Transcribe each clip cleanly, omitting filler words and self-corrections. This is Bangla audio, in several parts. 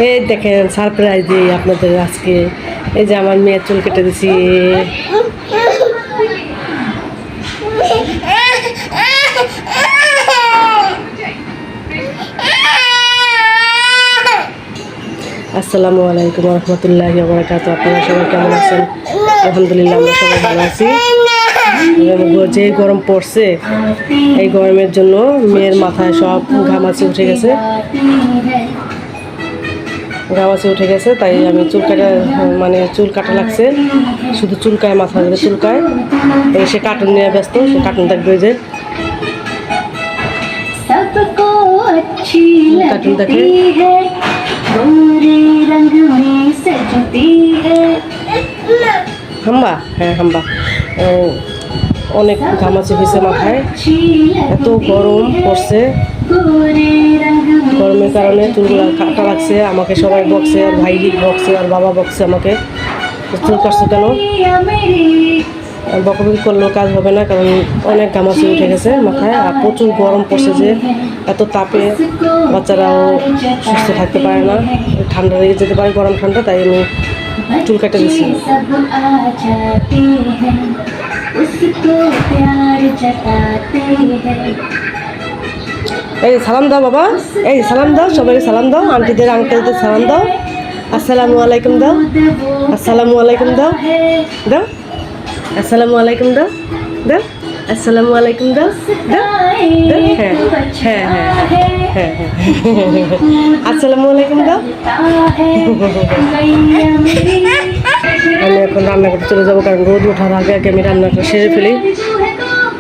এই দেখেন সারপ্রাইজ দিই আপনাদের আজকে। এই যে আমার মেয়ের চুল কেটে দিছি। আসসালামু আলাইকুম রহমতুল্লাহি ওয়া বারাকাতুহু। আপনারা সবাই কেমন আছেন? আলহামদুলিল্লাহ আমরা সবাই ভালো আছি। যে গরম পড়ছে, এই গরমের জন্য মেয়ের মাথায় সব ঘামাচি উঠে গেছে, তাই আমি চুল কাটা লাগছে, শুধু চুলকায়, মাথা ধরে চুলকায়। সে কার্টুন নিয়ে ব্যস্ত, সে কার্টুন দেখবে, যে কার্টুন দেখে। হাম্বা, হ্যাঁ হাম্বা। অনেক ঘামাচি হয়েছে মাথায়, এত গরম পড়ছে। গরমের কারণে চুলগুলো কাটা লাগছে। আমাকে সবাই বকছে, আর ভাই বকছে, আর বাবা বকছে আমাকে, চুল কাটছে কেন। বকাবকি করলেও কাজ হবে না, কারণ অনেক ঘামাচি উঠে গেছে মাথায়, আর প্রচুর গরম পড়ছে। যে এত তাপে বাচ্চারাও সুস্থ থাকতে পারে না, ঠান্ডা লেগে যেতে পারে, গরম ঠান্ডা। তাই আমি চুল কেটে দিচ্ছি। এই সালাম দাও বাবা, এই সালাম দাও, সবাইকে সালাম দাও, আন্টিদের আঙ্কেলদের সালাম দাও, আসসালামু আলাইকুম দাও, আসসালামু আলাইকুম দাও, দাও আসসালামু আলাইকুম দাও, দাও আসসালামু আলাইকুম দাও, দাও, হ্যাঁ হ্যাঁ হ্যাঁ হ্যাঁ হ্যাঁ, আসসালামু আলাইকুম দাও। আমি এখন রান্না করতে চলে যাবো, কারণ রোদ ওঠার আগে আগে আমি রান্নাটা সেরে ফেলি।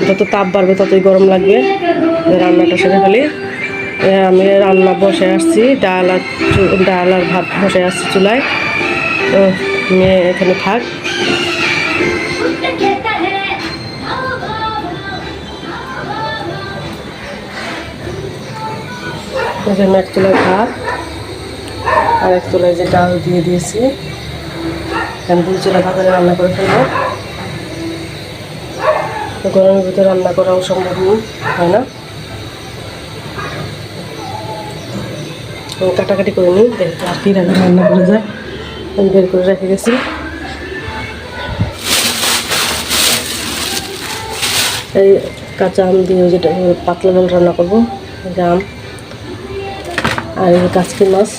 যত তাপ বাড়বে ততই গরম লাগবে, রান্নাটা সেরে ফেলি। আমি রান্না বসে আসছি, ডাল আর ভাত বসে আসছি চুলায়। তো মেয়ে এখানে থাক। এখানে এক চুলায় ভাত, আর এক চুলায় যে ডাল দিয়ে দিয়েছি। আমি 2 চুলা ভাত রান্না করে ফেলবো। গরমের ভিতরে রান্না করাও সম্ভব হয় না। কাটাকাটি করে নিই, দেখতে আর কি রান্না করে যায়। আমি বের করে রেখে গেছি। এই কাঁচা আম দিয়ে যেটা পাতলা জল রান্না করবো, আম। আর এই কাচকি মাছ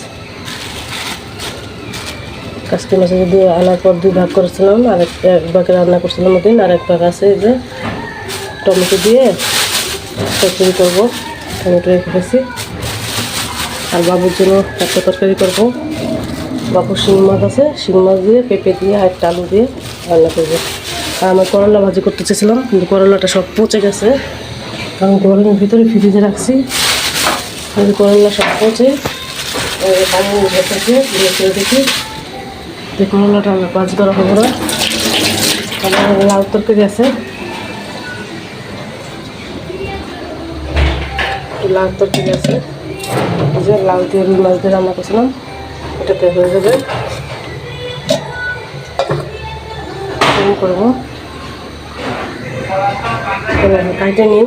যদি আনার পর 2 ভাগ করেছিলাম, আর এক ভাগে রান্না করছিলাম ওদিন, আর এক ভাগ আছে যে টমেটো দিয়ে চচ্চড়ি করবো, টমেটো রেখে গেছি। আর বাবুর জন্য একটা তরকারি করবো। বাবুর শিং মাছ আছে, শিং মাছ দিয়ে, পেঁপে দিয়ে, আর একটা আলু দিয়ে রান্না করবো। আর আমার করলা ভাজি করতে চেয়েছিলাম, কিন্তু করলাটা সব পচে গেছে, কারণ গরমের ভিতরে ফ্রিজে রাখছি। করলা সব পচে দেখি, যে করলাটা ভাজি করা হবে না। আমার লাউ তরকারি আছে, যে লাউ দিয়ে রুই মাছ দিয়ে রান্না করছিলাম, এটাতে হয়ে যাবে। করবো কাইটে নিই।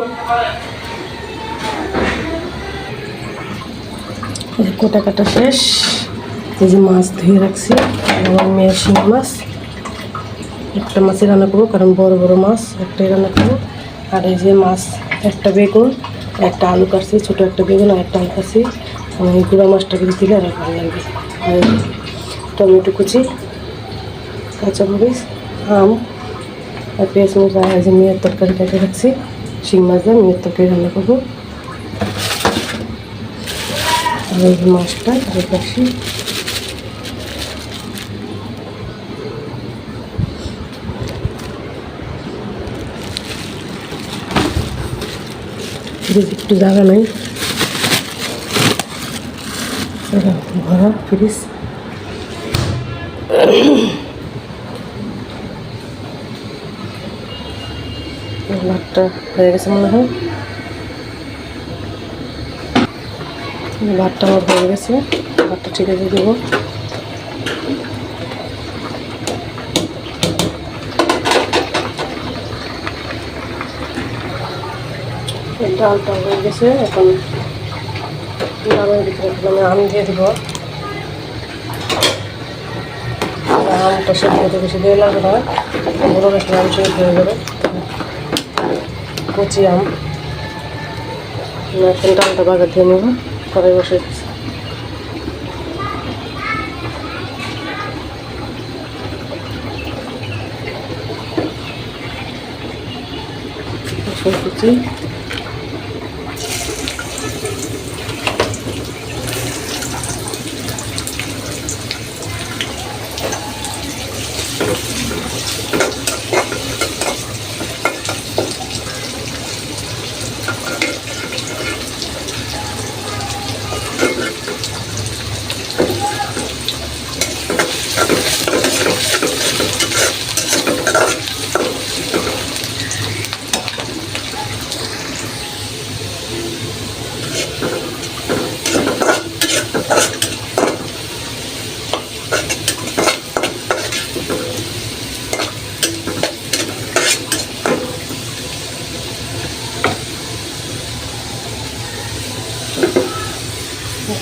কোটা কাটা শেষ। এই যে মাছ ধুয়ে রাখছি, আমার মেয়ের শিং মাছ। একটা মাছই রান্না করবো, কারণ বড় বড় মাছ একটাই রান্না করবো। আর এই যে মাছ, একটা বেগুন, একটা আলু কাটছি, ছোটো একটা বেগুন আর একটা আলু কাটছি। এই গুঁড়া মাছটাকে দিলে আর ভালো লাগবে। আর টমেটো কুচি, কাঁচামরিচ, আম, আর পেঁয়াজ মরিচ। আর এই যে মেয়ের তরকারি কেটে রাখছি, শিং মাছ দিয়ে মেয়ের তরকারি রান্না করবো। আর এই মাছটা রাখছি। একটু জায়গা নেই, ভরা ফ্রিজ। ভাতটা হয়ে গেছে মনে হয়, ভাতটা আমার হয়ে গেছে। ভাতটা ঠিক আছে দেবো। ডালটা হয়ে গেছে, এখন ডালের ভিতরে আমি আম দিয়ে দেবো। আমটা সেদ্ধ হতে বেশি দেরি লাগবে না, বড় রাখলে আম সেদ্ধ হয়ে যাবে। কচি আম এখন ডালটা বাগার দিয়ে নেব, কড়াই বসে কুচি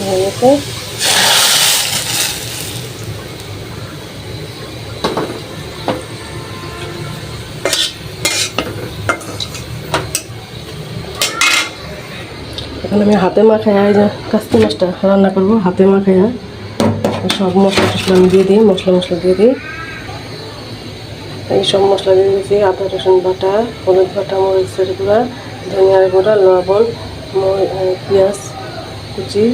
হয়ে গেছে। এখন আমি হাতে মাখায় এই যে কাস্তি মাছটা রান্না করবো, হাতে মাখায় সব মশলা টশলা আমি দিয়ে দিই, মশলা দিয়ে দিই। এই সব মশলা দিয়ে দিয়েছি, আদা রসুন বাটা, হলুদ বাটা, মরিচের গুঁড়া, ধনিয়ার গুঁড়া, লবণ, পেঁয়াজ কুচি,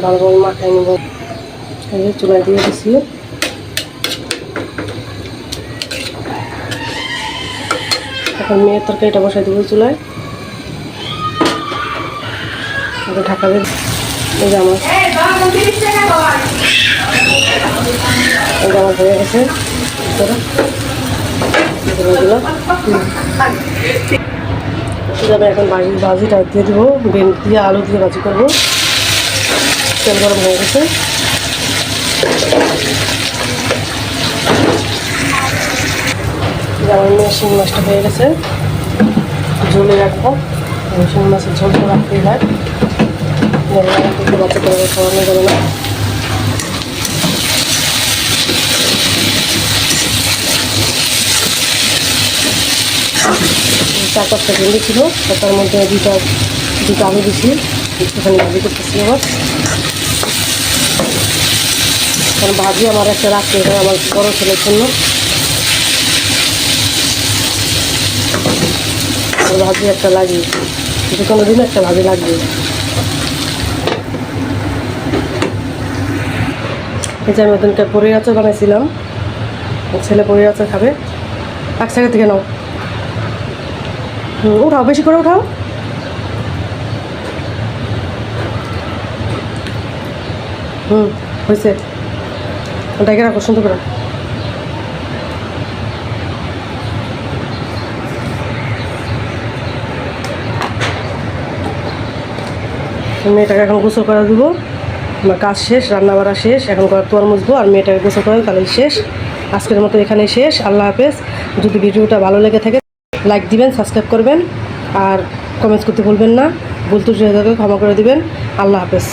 ভালোভাবে মাখাই নেব। এই চুলায় দিয়ে দিচ্ছি। এখন মেয়ের তরকারিটা বসাই দেবো চুলায়, ঢাকা দেব। এই যে আমার হয়ে গেছে, আমি এখন ভাজিটা দিয়ে দেবো, ভেন্ডি দিয়ে আলু দিয়ে ভাজি করবো। তেল গরম হয়ে গেছে, আমার শিং মাছটা হয়ে গেছে, ঝোলে রাখবো। শিং মাছের ঝোল তো রাখতেই হয়, বাচ্চা করে খাওয়ানো যাবে না। চার পাঁচটা ভেন্ডি ছিল, তার মধ্যে দুটো আলু দিচ্ছি, একটুখানি ভাজি করতেছি। আবার কারণ ভাজি আমার একটা রাখতে হয় আমার বড় ছেলের জন্য, ভাজি একটা লাগবে, যে কোনো দিন একটা ভাজি লাগবে। এই যে আমি ওদিনকে পরির আচার বানাইছিলাম, ছেলে পরির আচার খাবে। এক জায়গা থেকে নাও, উঠাও, বেশি করে উঠাও। হয়েছে, ওটাকে রাখো সুন্দর করে। মেয়েটাকে এখন গোসল করে দেবো, আমার কাজ শেষ, রান্না বাড়া শেষ, এখন তোয়ার মুছবো আর মেয়েটাকে গোসল করে তাহলে শেষ। আজকের মতো এখানেই শেষ, আল্লাহ হাফেজ। যদি ভিডিওটা ভালো লেগে থাকে লাইক দিবেন, সাবস্ক্রাইব করবেন আর কমেন্টস করতে ভুলবেন না। ভুল ত্রুটি হয়ে থাকলে ক্ষমা করে দিবেন। আল্লাহ হাফেজ।